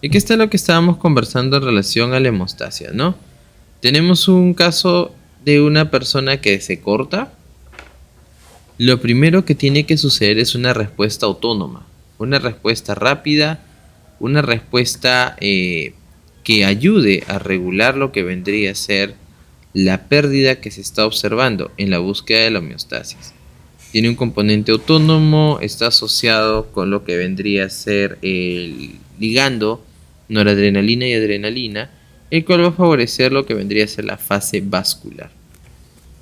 Aquí está lo que estábamos conversando en relación a la hemostasia, ¿no? Tenemos un caso de una persona que se corta. Lo primero que tiene que suceder es una respuesta autónoma, una respuesta rápida, una respuesta que ayude a regular lo que vendría a ser la pérdida que se está observando en la búsqueda de la homeostasis. Tiene un componente autónomo, está asociado con lo que vendría a ser el ligando noradrenalina y adrenalina, el cual va a favorecer lo que vendría a ser la fase vascular.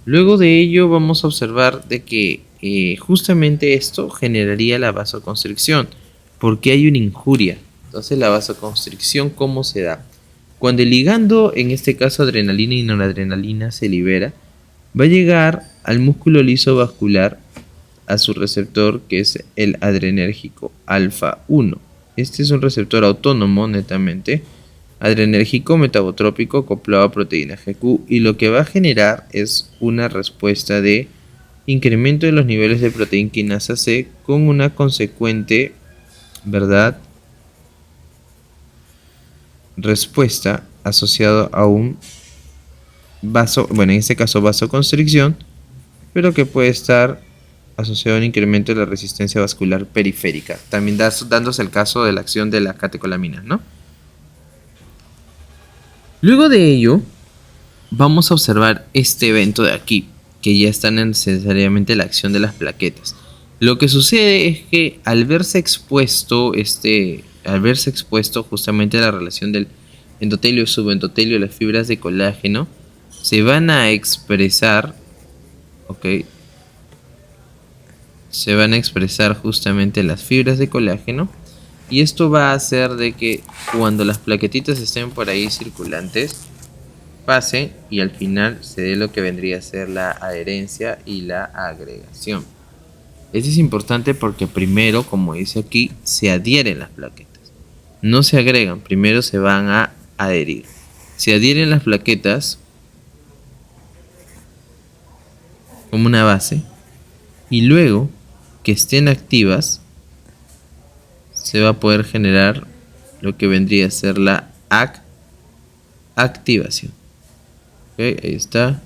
Luego de ello vamos a observar de que justamente esto generaría la vasoconstricción, porque hay una injuria. Entonces la vasoconstricción, ¿cómo se da? Cuando el ligando, en este caso adrenalina y noradrenalina, se libera, va a llegar al músculo liso vascular a su receptor, que es el adrenérgico alfa 1. Este es un receptor autónomo netamente, adrenérgico metabotrópico acoplado a proteína GQ, y lo que va a generar es una respuesta de incremento de los niveles de proteína quinasa C con una consecuente, ¿verdad?, respuesta asociado a un en este caso vasoconstricción, pero que puede estar asociado a un incremento de la resistencia vascular periférica, también dándose el caso de la acción de las catecolaminas, ¿no? Luego de ello, vamos a observar este evento de aquí, que ya está necesariamente la acción de las plaquetas. Lo que sucede es que al verse expuesto justamente la relación del endotelio y subendotelio, las fibras de colágeno se van a expresar, ¿ok? Se van a expresar justamente las fibras de colágeno, y esto va a hacer de que cuando las plaquetitas estén por ahí circulantes, pase y al final se dé lo que vendría a ser la adherencia y la agregación. Esto es importante porque primero, como dice aquí, se adhieren las plaquetas. No se agregan, primero se van a adherir. Se adhieren las plaquetas como una base, y luego que estén activas se va a poder generar lo que vendría a ser la activación. Okay, ahí está.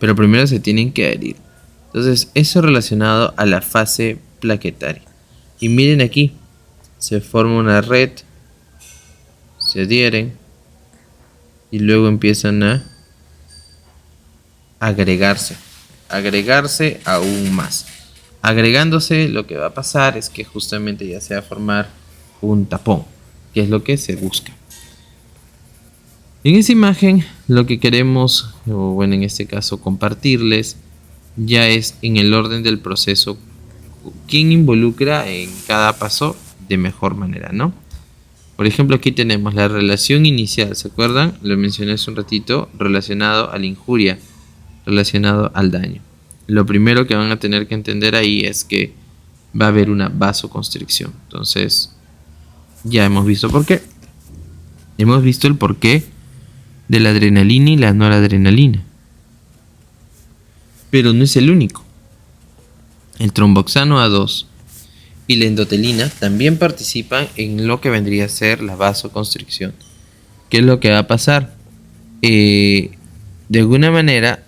Pero primero se tienen que adherir. Entonces, eso relacionado a la fase plaquetaria. Y miren aquí, se forma una red, se adhieren y luego empiezan a agregarse aún más. Agregándose, lo que va a pasar es que justamente ya se va a formar un tapón, que es lo que se busca. En esa imagen lo que queremos, o bueno, en este caso compartirles, ya es en el orden del proceso quién involucra en cada paso de mejor manera, ¿no? Por ejemplo, aquí tenemos la relación inicial, ¿se acuerdan? Lo mencioné hace un ratito, relacionado a la injuria, relacionado al daño. Lo primero que van a tener que entender ahí es que va a haber una vasoconstricción. Entonces, ya hemos visto por qué. Hemos visto el porqué de la adrenalina y la noradrenalina. Pero no es el único. El tromboxano A2 y la endotelina también participan en lo que vendría a ser la vasoconstricción. ¿Qué es lo que va a pasar? De alguna manera,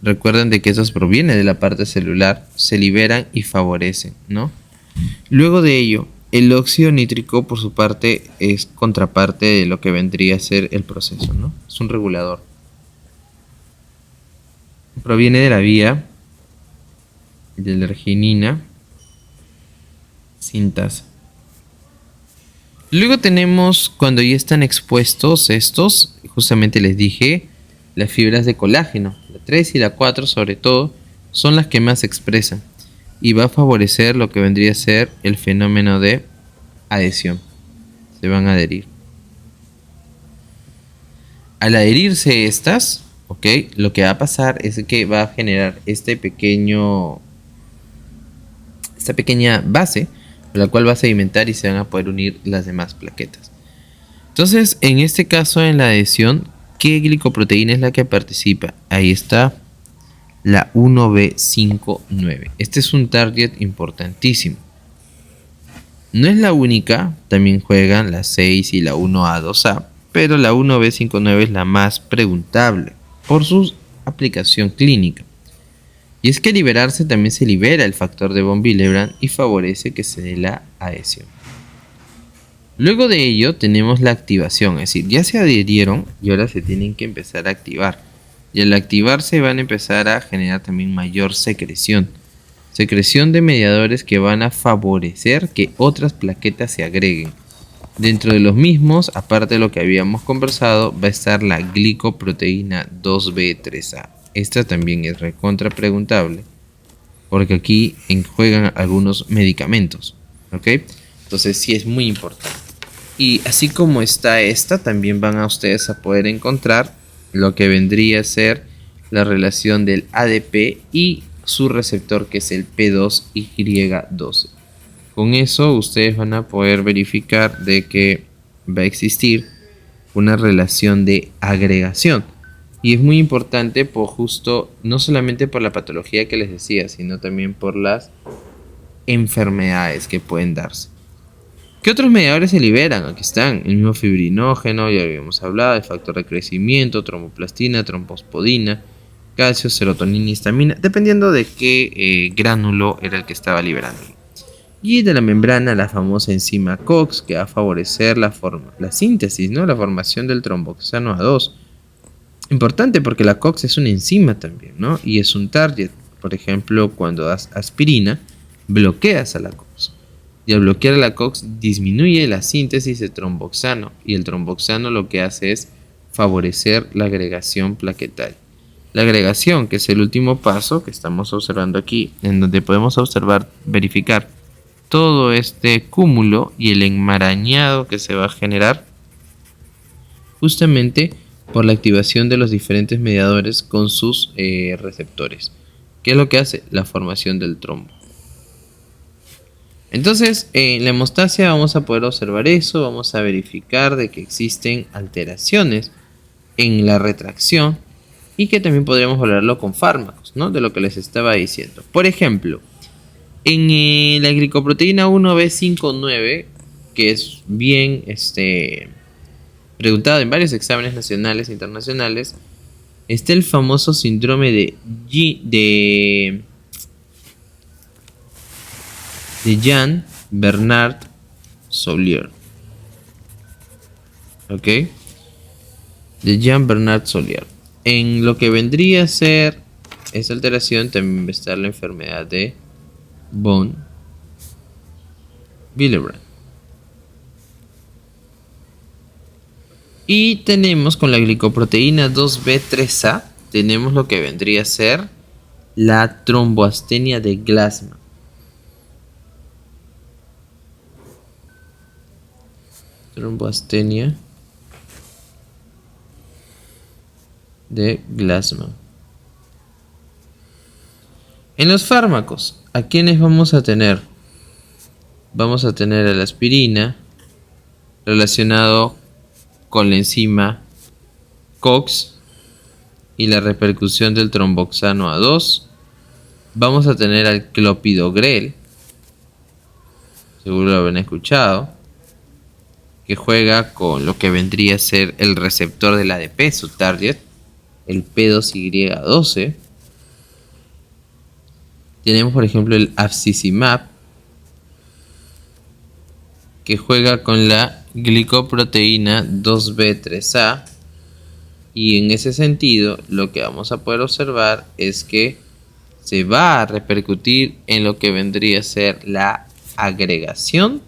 recuerden de que esos provienen de la parte celular, se liberan y favorecen, ¿no? Luego de ello, el óxido nítrico, por su parte, es contraparte de lo que vendría a ser el proceso, ¿no? Es un regulador. Proviene de la vía de la arginina sintasa. Luego tenemos, cuando ya están expuestos estos, justamente les dije, las fibras de colágeno, la 3 y la 4 sobre todo, son las que más se expresan, y va a favorecer lo que vendría a ser el fenómeno de adhesión. Se van a adherir. Al adherirse estas, ¿ok?, lo que va a pasar es que va a generar esta pequeña base, con la cual va a sedimentar y se van a poder unir las demás plaquetas. Entonces, en este caso, en la adhesión, ¿qué glicoproteína es la que participa? Ahí está, la 1B59. Este es un target importantísimo. No es la única, también juegan la 6 y la 1A2A, pero la 1B59 es la más preguntable por su aplicación clínica. Y es que liberarse también se libera el factor de von Willebrand y favorece que se dé la adhesión. Luego de ello tenemos la activación, es decir, ya se adhirieron y ahora se tienen que empezar a activar. Y al activarse van a empezar a generar también mayor secreción. Secreción de mediadores que van a favorecer que otras plaquetas se agreguen. Dentro de los mismos, aparte de lo que habíamos conversado, va a estar la glicoproteína 2B3A. Esta también es recontra preguntable, porque aquí juegan algunos medicamentos, ¿ok? Entonces sí es muy importante. Y así como está esta, también van a ustedes a poder encontrar lo que vendría a ser la relación del ADP y su receptor, que es el P2Y12. Con eso ustedes van a poder verificar de que va a existir una relación de agregación. Y es muy importante por justo, no solamente por la patología que les decía, sino también por las enfermedades que pueden darse. ¿Qué otros mediadores se liberan? Aquí están, el mismo fibrinógeno, ya habíamos hablado, el factor de crecimiento, tromboplastina, trombospodina, calcio, serotonina y histamina, dependiendo de qué gránulo era el que estaba liberando. Y de la membrana, la famosa enzima COX, que va a favorecer la síntesis, ¿no? La formación del tromboxano A2. Importante porque la COX es una enzima también, ¿no? Y es un target. Por ejemplo, cuando das aspirina, bloqueas a la COX. Y al bloquear a la COX disminuye la síntesis de tromboxano. Y el tromboxano lo que hace es favorecer la agregación plaquetaria. La agregación, que es el último paso que estamos observando aquí, en donde podemos verificar todo este cúmulo y el enmarañado que se va a generar justamente por la activación de los diferentes mediadores con sus receptores. ¿Qué es lo que hace? La formación del trombo. Entonces, en la hemostasia vamos a poder observar eso, vamos a verificar de que existen alteraciones en la retracción y que también podríamos hablarlo con fármacos, ¿no? De lo que les estaba diciendo. Por ejemplo, en la glicoproteína 1B59, que es bien preguntado en varios exámenes nacionales e internacionales, está el famoso síndrome de Jean-Bernard-Soulier. ¿Ok? De Jean-Bernard-Soulier. En lo que vendría a ser esta alteración también va a estar la enfermedad de von Willebrand. Y tenemos con la glicoproteína 2B3A, tenemos lo que vendría a ser la tromboastenia de Glasman. Tromboastenia de Glasman. En los fármacos, ¿a quiénes vamos a tener? Vamos a tener a la aspirina relacionado con la enzima COX y la repercusión del tromboxano A2. Vamos a tener al clopidogrel, seguro lo habrán escuchado, que juega con lo que vendría a ser el receptor del ADP, su target, el P2Y12. Tenemos por ejemplo el abscizimab, que juega con la glicoproteína 2B3A, y en ese sentido lo que vamos a poder observar es que se va a repercutir en lo que vendría a ser la agregación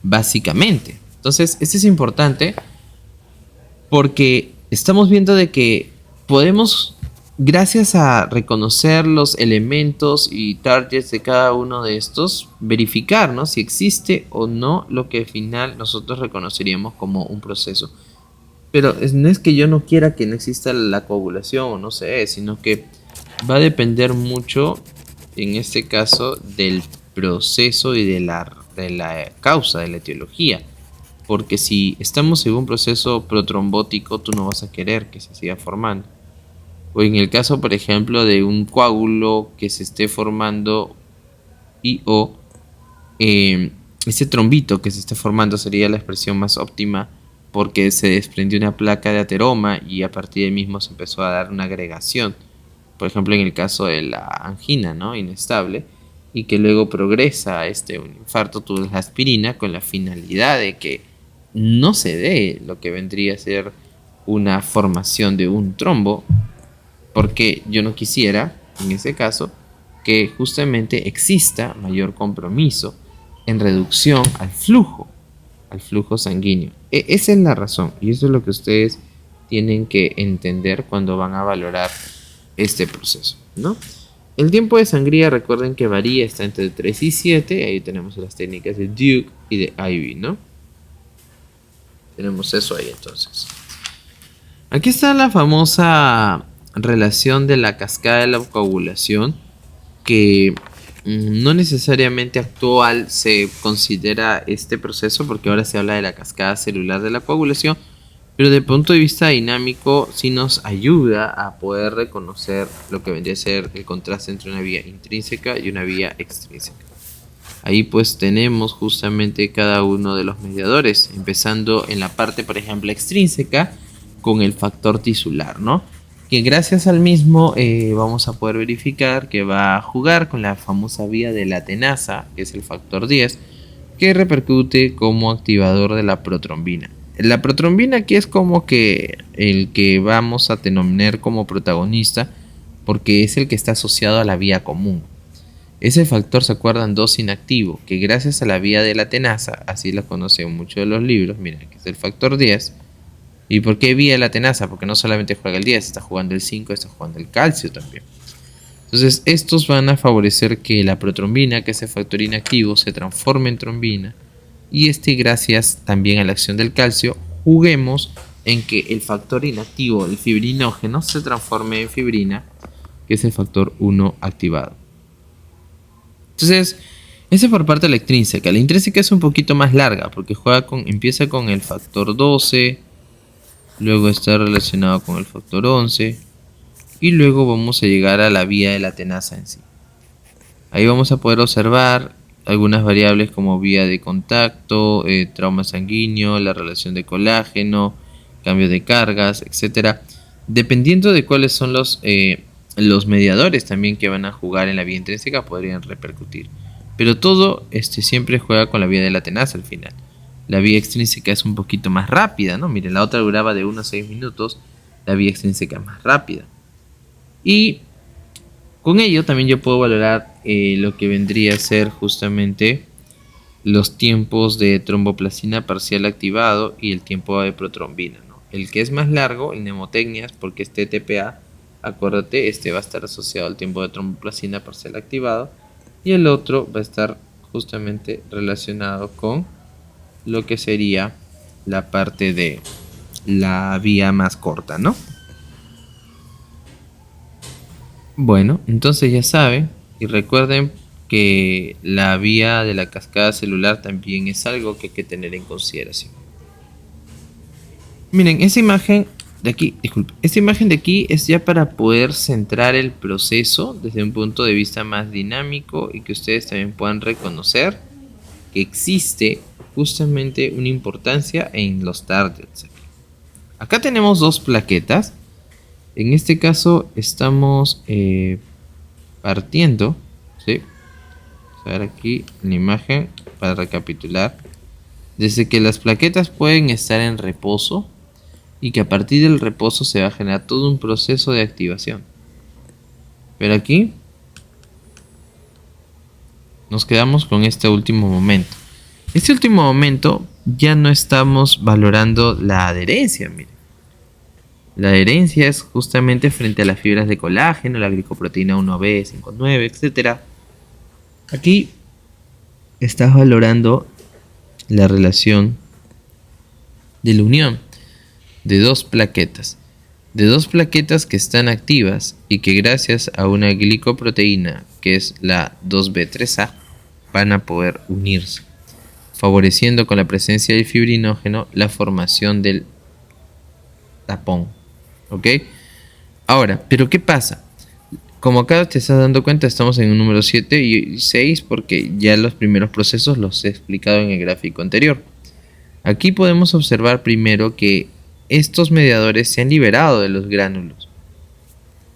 básicamente. Entonces esto es importante porque estamos viendo de que podemos, gracias a reconocer los elementos y targets de cada uno de estos, verificar, ¿no?, si existe o no lo que al final nosotros reconoceríamos como un proceso. Pero no es que yo no quiera que no exista la coagulación o no sé, sino que va a depender mucho, en este caso, del proceso y de la causa, de la etiología. Porque si estamos en un proceso protrombótico, tú no vas a querer que se siga formando. O en el caso, por ejemplo, de un coágulo que se esté formando y o ese trombito que se está formando sería la expresión más óptima porque se desprendió una placa de ateroma y a partir de mismo se empezó a dar una agregación. Por ejemplo, en el caso de la angina, ¿no? Inestable, y que luego progresa un infarto, tú das la aspirina con la finalidad de que no se dé lo que vendría a ser una formación de un trombo, porque yo no quisiera, en ese caso, que justamente exista mayor compromiso en reducción al flujo sanguíneo. Esa es la razón y eso es lo que ustedes tienen que entender cuando van a valorar este proceso, ¿no? El tiempo de sangría, recuerden que varía, está entre 3 y 7. Ahí tenemos las técnicas de Duke y de Ivy, ¿no? Tenemos eso ahí entonces. Aquí está la famosa relación de la cascada de la coagulación, que no necesariamente actual se considera este proceso porque ahora se habla de la cascada celular de la coagulación, pero desde el punto de vista dinámico sí nos ayuda a poder reconocer lo que vendría a ser el contraste entre una vía intrínseca y una vía extrínseca. Ahí pues tenemos justamente cada uno de los mediadores, empezando en la parte, por ejemplo, extrínseca con el factor tisular, ¿no? Que gracias al mismo vamos a poder verificar que va a jugar con la famosa vía de la tenaza, que es el factor 10, que repercute como activador de la protrombina. La protrombina aquí es como que el que vamos a tener como protagonista porque es el que está asociado a la vía común. Ese factor, ¿se acuerdan? 2 inactivo, que gracias a la vía de la tenaza, así lo conocen muchos de los libros, miren, que es el factor 10. ¿Y por qué vía de la tenaza? Porque no solamente juega el 10, está jugando el 5, está jugando el calcio también. Entonces estos van a favorecer que la protrombina, que es el factor inactivo, se transforme en trombina. Y gracias también a la acción del calcio, juguemos en que el factor inactivo, el fibrinógeno, se transforme en fibrina, que es el factor 1 activado. Entonces, ese por parte de la extrínseca. La intrínseca es un poquito más larga porque empieza con el factor 12, luego está relacionado con el factor 11 y luego vamos a llegar a la vía de la tenaza en sí. Ahí vamos a poder observar algunas variables como vía de contacto, trauma sanguíneo, la relación de colágeno, cambio de cargas, etcétera, dependiendo de cuáles son los mediadores también que van a jugar en la vía intrínseca podrían repercutir, pero todo siempre juega con la vía de la tenaza al final. La vía extrínseca es un poquito más rápida, ¿no? Miren, la otra duraba de 1 a 6 minutos, la vía extrínseca es más rápida. Y con ello también yo puedo valorar lo que vendría a ser justamente los tiempos de tromboplastina parcial activado y el tiempo de protrombina, ¿no? El que es más largo, en mnemotecnias, porque este TPA, acuérdate, va a estar asociado al tiempo de tromboplastina parcial activado y el otro va a estar justamente relacionado con lo que sería la parte de la vía más corta, ¿no? Bueno, entonces ya saben y recuerden que la vía de la cascada celular también es algo que hay que tener en consideración. Miren, esta imagen de aquí es ya para poder centrar el proceso desde un punto de vista más dinámico y que ustedes también puedan reconocer que existe justamente una importancia en los targets. Acá tenemos 2 plaquetas. En este caso estamos partiendo, ¿sí? Vamos a ver aquí en la imagen para recapitular. Desde que las plaquetas pueden estar en reposo y que a partir del reposo se va a generar todo un proceso de activación. Pero aquí nos quedamos con este último momento. Este último momento ya no estamos valorando la adherencia, miren. La adherencia es justamente frente a las fibras de colágeno, la glicoproteína 1B, 5,9, etc. Aquí estás valorando la relación de la unión de 2 plaquetas. De 2 plaquetas que están activas y que gracias a una glicoproteína que es la 2B3A van a poder unirse, favoreciendo con la presencia del fibrinógeno la formación del tapón. ¿Ok? Ahora, ¿pero qué pasa? Como acá te estás dando cuenta, estamos en un número 7 y 6 porque ya los primeros procesos los he explicado en el gráfico anterior. Aquí podemos observar primero que estos mediadores se han liberado de los gránulos.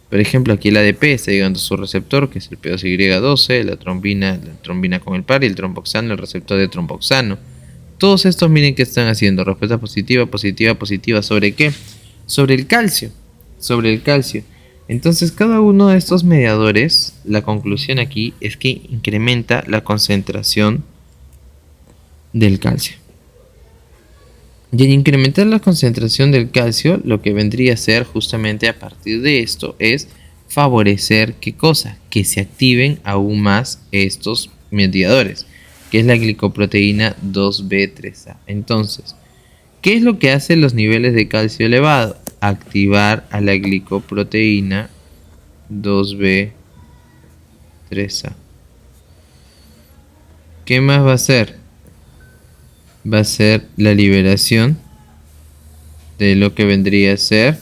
Por ejemplo, aquí el ADP está llegando a su receptor, que es el P2Y12, la trombina con el par y el tromboxano, el receptor de tromboxano. Todos estos, miren qué están haciendo. Respuesta positiva, positiva, positiva. ¿Sobre qué? Sobre el calcio. Sobre el calcio. Entonces, cada uno de estos mediadores, la conclusión aquí es que incrementa la concentración del calcio. Y al incrementar la concentración del calcio, lo que vendría a ser justamente a partir de esto es favorecer, ¿qué cosa? Que se activen aún más estos mediadores, que es la glicoproteína 2B3A. Entonces, ¿qué es lo que hacen los niveles de calcio elevado? Activar a la glicoproteína 2B3A. ¿Qué más va a hacer? Va a ser la liberación de lo que vendría a ser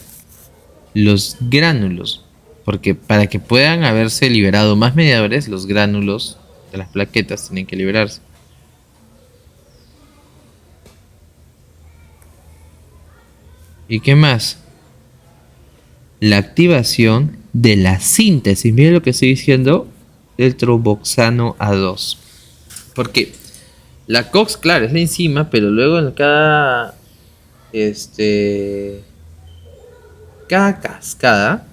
los gránulos, porque para que puedan haberse liberado más mediadores, los gránulos de las plaquetas tienen que liberarse. ¿Y qué más? La activación de la síntesis, miren lo que estoy diciendo, del tromboxano A2. Porque la COX, claro, es la enzima, pero luego en cada cascada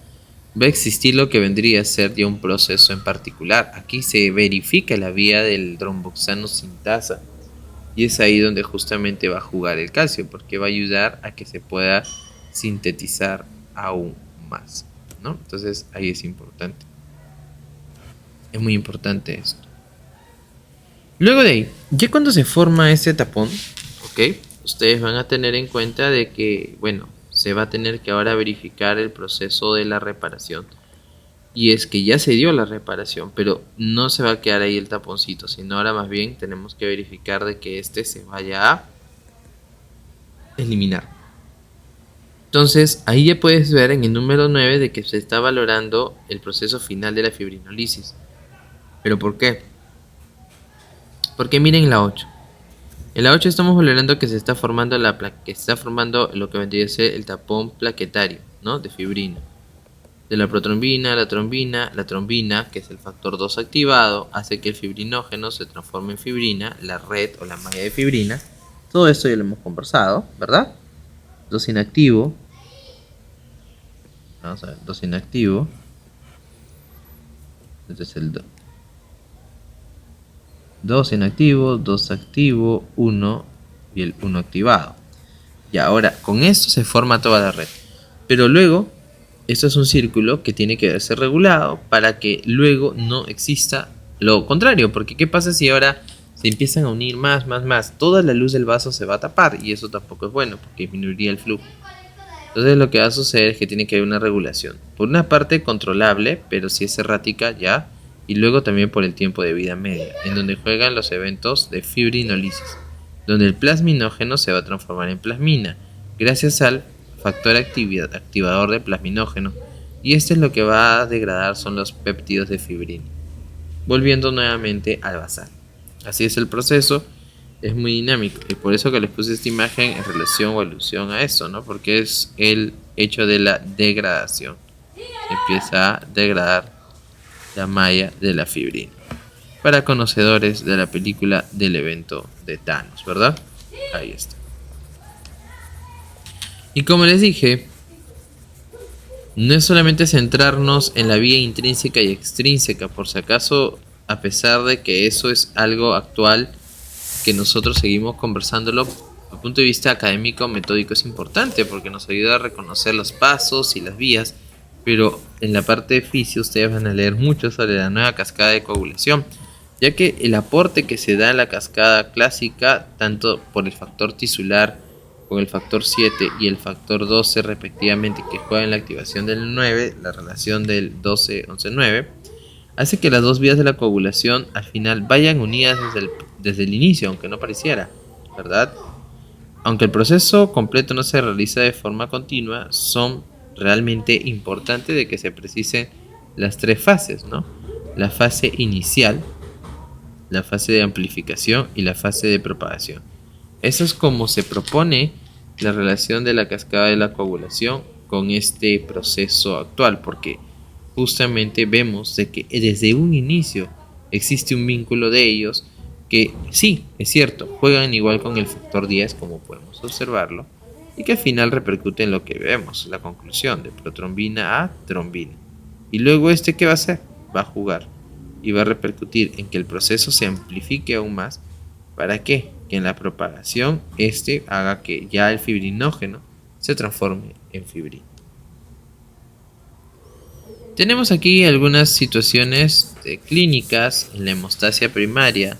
va a existir lo que vendría a ser ya un proceso en particular. Aquí se verifica la vía del tromboxano sintasa y es ahí donde justamente va a jugar el calcio, porque va a ayudar a que se pueda sintetizar aún más, ¿no? Entonces ahí es importante. Es muy importante esto. Luego de ahí, ya cuando se forma este tapón, ¿ok? Ustedes van a tener en cuenta de que, bueno, se va a tener que ahora verificar el proceso de la reparación. Y es que ya se dio la reparación, pero no se va a quedar ahí el taponcito, sino ahora más bien tenemos que verificar de que este se vaya a eliminar. Entonces, ahí ya puedes ver en el número 9 de que se está valorando el proceso final de la fibrinólisis. ¿Pero por qué? Porque miren la 8. En la 8 estamos valorando que se está formando lo que vendría a ser el tapón plaquetario, ¿no? De fibrina. De la protrombina, la trombina, que es el factor 2 activado, hace que el fibrinógeno se transforme en fibrina, la red o la malla de fibrina. Todo esto ya lo hemos conversado, ¿verdad? 2 inactivo. Vamos a ver, 2 inactivo. Este es el 2 inactivo, 2 activo, 1 y el 1 activado. Y ahora, con esto se forma toda la red. Pero luego, esto es un círculo que tiene que ser regulado para que luego no exista lo contrario. Porque ¿qué pasa si ahora se empiezan a unir más? Toda la luz del vaso se va a tapar y eso tampoco es bueno porque disminuiría el flujo. Entonces lo que va a suceder es que tiene que haber una regulación. Por una parte controlable, pero si es errática ya. Y luego también por el tiempo de vida media, en donde juegan los eventos de fibrinólisis, donde el plasminógeno se va a transformar en plasmina, gracias al factor activador de plasminógeno, y este es lo que va a degradar son los péptidos de fibrina, volviendo nuevamente al basal. Así es el proceso, es muy dinámico, y por eso que les puse esta imagen en relación o alusión a esto, ¿no? Porque es el hecho de la degradación, se empieza a degradar la malla de la fibrina. Para conocedores de la película del evento de Thanos, ¿verdad? Ahí está. Y como les dije, no es solamente centrarnos en la vía intrínseca y extrínseca, por si acaso, a pesar de que eso es algo actual, que nosotros seguimos conversándolo, desde el punto de vista académico, metódico es importante, porque nos ayuda a reconocer los pasos y las vías. Pero en la parte de fisio ustedes van a leer mucho sobre la nueva cascada de coagulación, ya que el aporte que se da en la cascada clásica, tanto por el factor tisular con el factor 7 y el factor 12 respectivamente, que juegan en la activación del 9, la relación del 12-11-9, hace que las dos vías de la coagulación al final vayan unidas desde el inicio, aunque no pareciera, ¿verdad? Aunque el proceso completo no se realiza de forma continua, son realmente importante de que se precisen las tres fases, ¿no? La fase inicial, la fase de amplificación y la fase de propagación. Eso es como se propone la relación de la cascada de la coagulación con este proceso actual, porque justamente vemos de que desde un inicio existe un vínculo de ellos que sí, es cierto, juegan igual con el factor 10 como podemos observarlo, y que al final repercute en lo que vemos, la conclusión de protrombina a trombina. Y luego ¿qué va a hacer? Va a jugar y va a repercutir en que el proceso se amplifique aún más. ¿Para qué? Que en la propagación haga que ya el fibrinógeno se transforme en fibrina. Tenemos aquí algunas situaciones clínicas en la hemostasia primaria.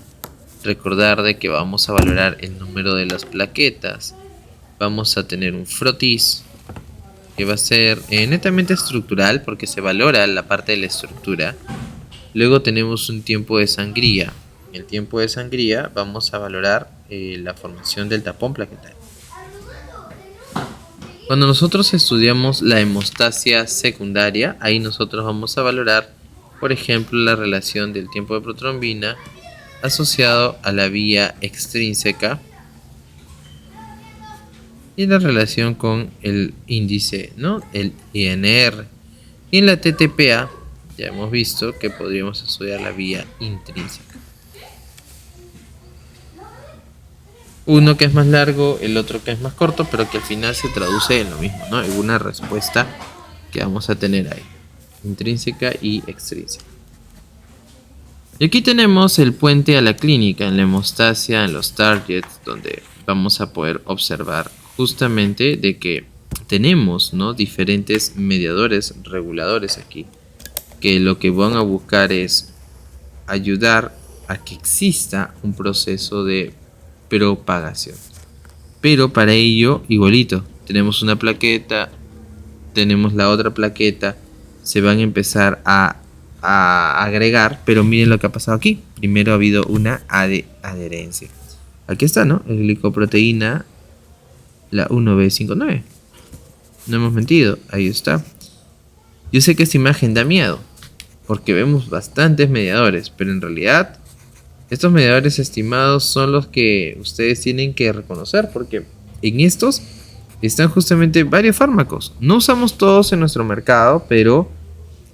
Recordar de que vamos a valorar el número de las plaquetas. Vamos a tener un frotis que va a ser netamente estructural porque se valora la parte de la estructura. Luego tenemos un tiempo de sangría. En el tiempo de sangría vamos a valorar la formación del tapón plaquetario. Cuando nosotros estudiamos la hemostasia secundaria, ahí nosotros vamos a valorar, por ejemplo, la relación del tiempo de protrombina asociado a la vía extrínseca y la relación con el índice, ¿no? El INR. Y en la TTPA ya hemos visto que podríamos estudiar la vía intrínseca. Uno que es más largo, el otro que es más corto, pero que al final se traduce en lo mismo, ¿no? En una respuesta que vamos a tener ahí, intrínseca y extrínseca. Y aquí tenemos el puente a la clínica, en la hemostasia, en los targets, donde vamos a poder observar justamente de que tenemos, ¿no?, diferentes mediadores reguladores aquí, que lo que van a buscar es ayudar a que exista un proceso de propagación. Pero para ello, igualito, tenemos una plaqueta, tenemos la otra plaqueta, se van a empezar a agregar, pero miren lo que ha pasado aquí. Primero ha habido una adherencia. Aquí está, ¿no? El glicoproteína, la 1B59. No hemos mentido, ahí está. Yo sé que esta imagen da miedo, porque vemos bastantes mediadores, pero en realidad estos mediadores estimados son los que ustedes tienen que reconocer, porque en estos están justamente varios fármacos. No usamos todos en nuestro mercado, pero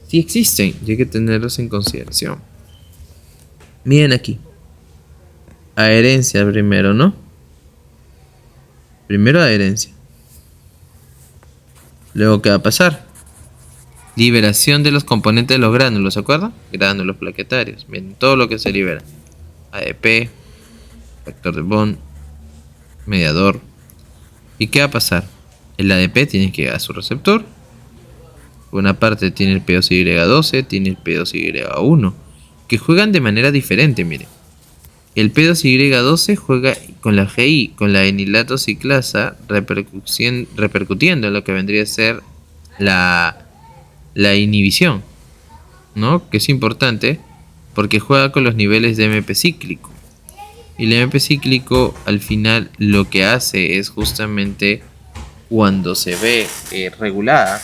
sí existen y hay que tenerlos en consideración. Miren aquí. Adherencia primero, ¿no? Primero adherencia. Luego, ¿qué va a pasar? Liberación de los componentes de los gránulos, ¿se acuerdan? Gránulos plaquetarios. Miren, todo lo que se libera. ADP, factor de Bond, mediador. ¿Y qué va a pasar? El ADP tiene que llegar a su receptor. Por una parte tiene el P2Y12, tiene el P2Y1, que juegan de manera diferente, miren. El P2Y12 juega con la GI, con la enilato ciclasa, repercutiendo en lo que vendría a ser la inhibición, ¿no? Que es importante porque juega con los niveles de MP cíclico. Y el MP cíclico al final lo que hace es justamente, cuando se ve regulada,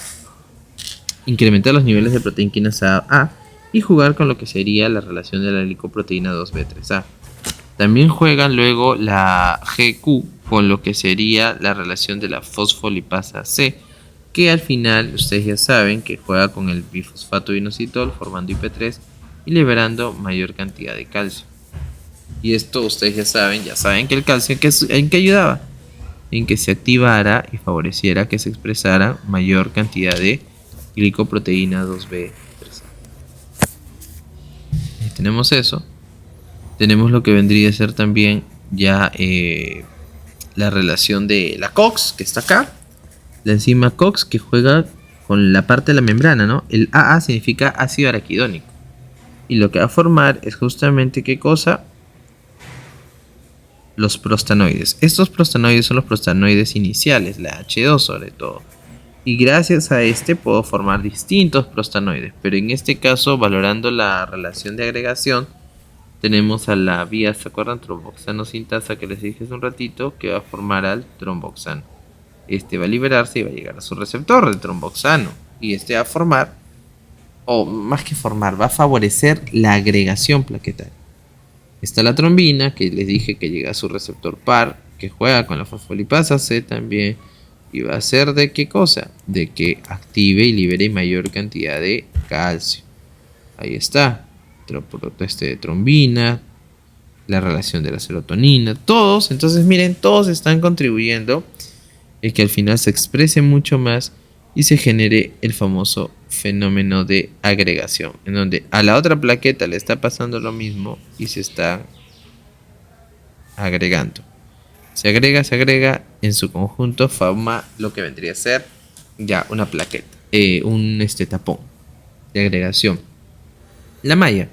incrementar los niveles de proteína quinasa A y jugar con lo que sería la relación de la glicoproteína 2B3A. También juegan luego la GQ con lo que sería la relación de la fosfolipasa C, que al final ustedes ya saben que juega con el bifosfato inositol formando IP3 y liberando mayor cantidad de calcio. Y esto ustedes ya saben que el calcio ¿en qué ayudaba? En que se activara y favoreciera que se expresara mayor cantidad de glicoproteína 2B3A. Tenemos eso. Tenemos lo que vendría a ser también ya la relación de la COX, que está acá. La enzima COX que juega con la parte de la membrana, ¿no? El AA significa ácido araquidónico. Y lo que va a formar es justamente, ¿qué cosa? Los prostanoides. Estos prostanoides son los prostanoides iniciales, la H2 sobre todo. Y gracias a puedo formar distintos prostanoides. Pero en este caso, valorando la relación de agregación, tenemos a la vía, ¿se acuerdan? Tromboxano sintasa que les dije hace un ratito, que va a formar al tromboxano. Va a liberarse y va a llegar a su receptor del tromboxano. Y va a formar o más que formar, va a favorecer la agregación plaquetaria. Está la trombina, que les dije que llega a su receptor par, que juega con la fosfolipasa C también, y va a hacer de qué cosa, de que active y libere mayor cantidad de calcio. Ahí está, trombina, la relación de la serotonina, todos, entonces miren, todos están contribuyendo a que al final se exprese mucho más y se genere el famoso fenómeno de agregación, en donde a la otra plaqueta le está pasando lo mismo y se está agregando. Se agrega, en su conjunto forma lo que vendría a ser ya una plaqueta, un tapón de agregación, la malla.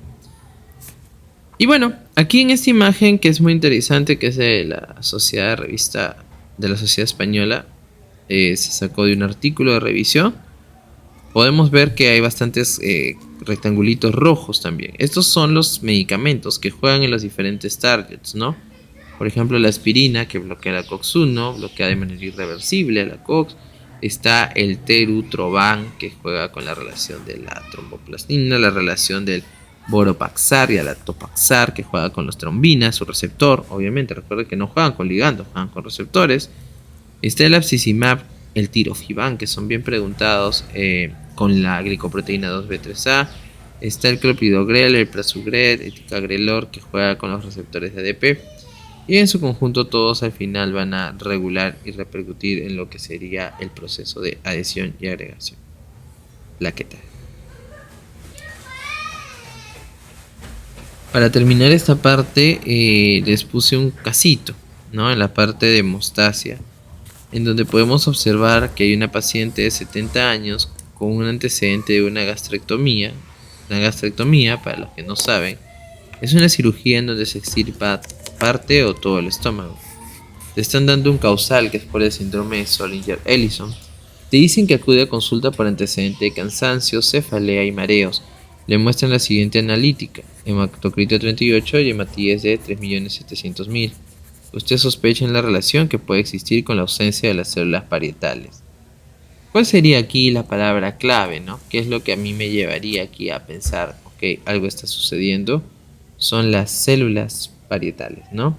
Y bueno, aquí en esta imagen que es muy interesante, que es de la Sociedad Revista de la Sociedad Española, se sacó de un artículo de revisión. Podemos ver que hay bastantes rectangulitos rojos también. Estos son los medicamentos que juegan en los diferentes targets, ¿no? Por ejemplo, la aspirina, que bloquea la COX-1, bloquea de manera irreversible a la COX. Está el terutrovan, que juega con la relación de la tromboplastina, la relación del Boropaxar y a la Topaxar, que juega con los trombinas, su receptor. Obviamente, recuerden que no juegan con ligandos, juegan con receptores. Está el abscisimmab, el tirofiban, que son bien preguntados, con la glicoproteína 2B3A. Está el clopidogrel, el prasugrel, el ticagrelor, que juega con los receptores de ADP. Y en su conjunto todos al final van a regular y repercutir en lo que sería el proceso de adhesión y agregación plaquetaria. Para terminar esta parte, les puse un casito, ¿no? En la parte de hemostasia, en donde podemos observar que hay una paciente de 70 años con un antecedente de una gastrectomía. Una gastrectomía, para los que no saben, es una cirugía en donde se extirpa parte o todo el estómago. Te están dando un causal que es por el síndrome de Zollinger-Ellison. Te dicen que acude a consulta por antecedente de cansancio, cefalea y mareos. Le muestran la siguiente analítica: hematocrito 38 y hematíes de 3.700.000. Usted sospecha en la relación que puede existir con la ausencia de las células parietales. ¿Cuál sería aquí la palabra clave, no? ¿Qué es lo que a mí me llevaría aquí a pensar, ok, algo está sucediendo? Son las células parietales, ¿no?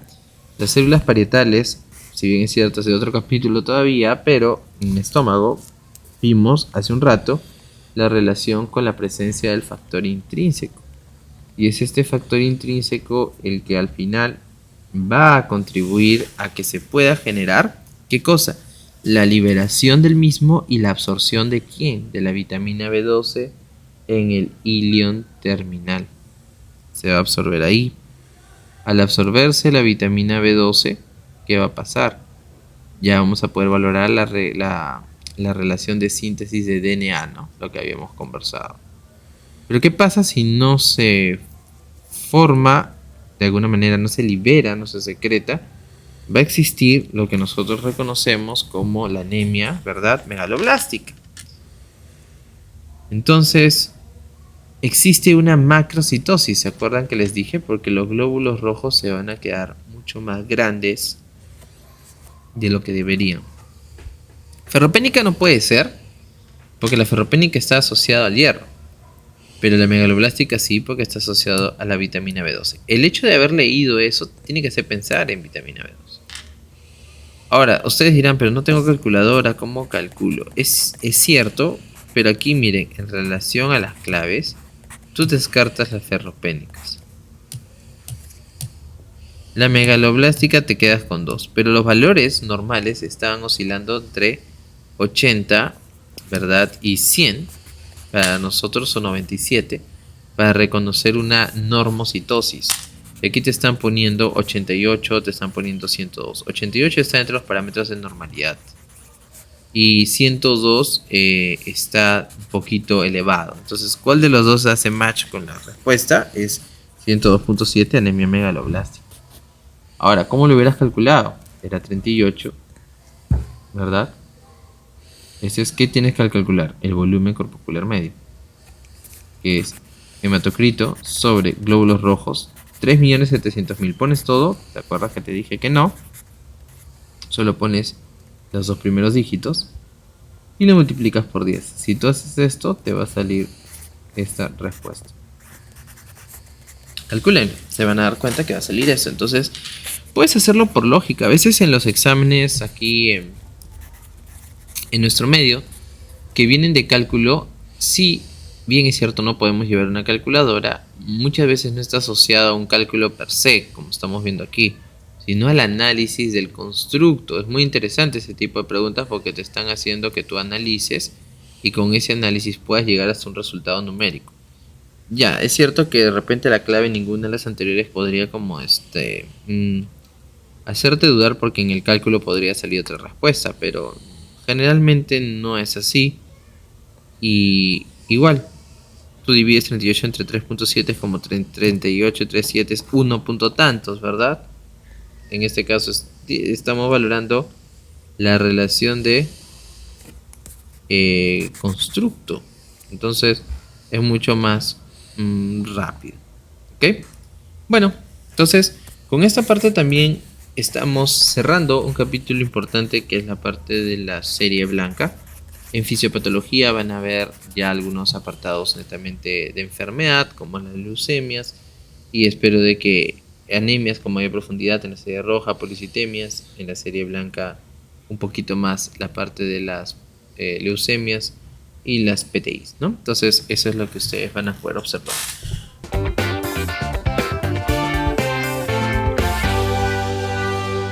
Las células parietales, si bien es cierto, es de otro capítulo todavía, pero en el estómago vimos hace un rato la relación con la presencia del factor intrínseco. Y es este factor intrínseco el que al final va a contribuir a que se pueda generar, ¿qué cosa? La liberación del mismo y la absorción de ¿quién? De la vitamina B12 en el ilion terminal. Se va a absorber ahí. Al absorberse la vitamina B12, ¿qué va a pasar? Ya vamos a poder valorar la relación de síntesis de DNA, ¿no? Lo que habíamos conversado. Pero ¿qué pasa si no se forma, de alguna manera no se libera, no se secreta? Va a existir lo que nosotros reconocemos como la anemia, ¿verdad? Megaloblástica. Entonces, existe una macrocitosis, ¿se acuerdan que les dije? Porque los glóbulos rojos se van a quedar mucho más grandes de lo que deberían. Ferropénica no puede ser, porque la ferropénica está asociada al hierro, pero la megaloblástica sí, porque está asociado a la vitamina B12. El hecho de haber leído eso tiene que hacer pensar en vitamina B12. Ahora, ustedes dirán, pero no tengo calculadora, ¿cómo calculo? Es cierto, pero aquí miren, en relación a las claves, tú descartas las ferropénicas. La megaloblástica te quedas con 2, pero los valores normales estaban oscilando entre 80, ¿verdad? Y 100, para nosotros son 97, para reconocer una normocitosis. Aquí te están poniendo 88, te están poniendo 102. 88 está entre los parámetros de normalidad. Y 102 está un poquito elevado. Entonces, ¿cuál de los dos hace match con la respuesta? Es 102.7, anemia megaloblástica. Ahora, ¿cómo lo hubieras calculado? Era 38, ¿verdad? Ese es que tienes que calcular el volumen corpuscular medio, que es hematocrito sobre glóbulos rojos, 3.700.000. Pones todo, ¿te acuerdas que te dije que no? Solo pones los dos primeros dígitos y lo multiplicas por 10. Si tú haces esto, te va a salir esta respuesta. Calculen, se van a dar cuenta que va a salir eso. Entonces, puedes hacerlo por lógica. A veces en los exámenes aquí en nuestro medio, que vienen de cálculo, sí, bien es cierto, no podemos llevar una calculadora. Muchas veces no está asociado a un cálculo per se, como estamos viendo aquí, sino al análisis del constructo. Es muy interesante ese tipo de preguntas porque te están haciendo que tú analices y con ese análisis puedas llegar hasta un resultado numérico. Ya, es cierto que de repente la clave en ninguna de las anteriores podría como hacerte dudar porque en el cálculo podría salir otra respuesta, pero generalmente no es así. Y igual, tú divides 38 entre 3.7 es como 38, 37 es 1 punto tantos, ¿verdad? En este caso estamos valorando la relación de constructo. Entonces es mucho más rápido. ¿Ok? Bueno, entonces con esta parte también estamos cerrando un capítulo importante que es la parte de la serie blanca. En fisiopatología van a ver ya algunos apartados netamente de enfermedad, como las leucemias, y espero de que anemias con mayor profundidad en la serie roja, policitemias, en la serie blanca un poquito más la parte de las leucemias y las PTIs, ¿no? Entonces eso es lo que ustedes van a poder observar.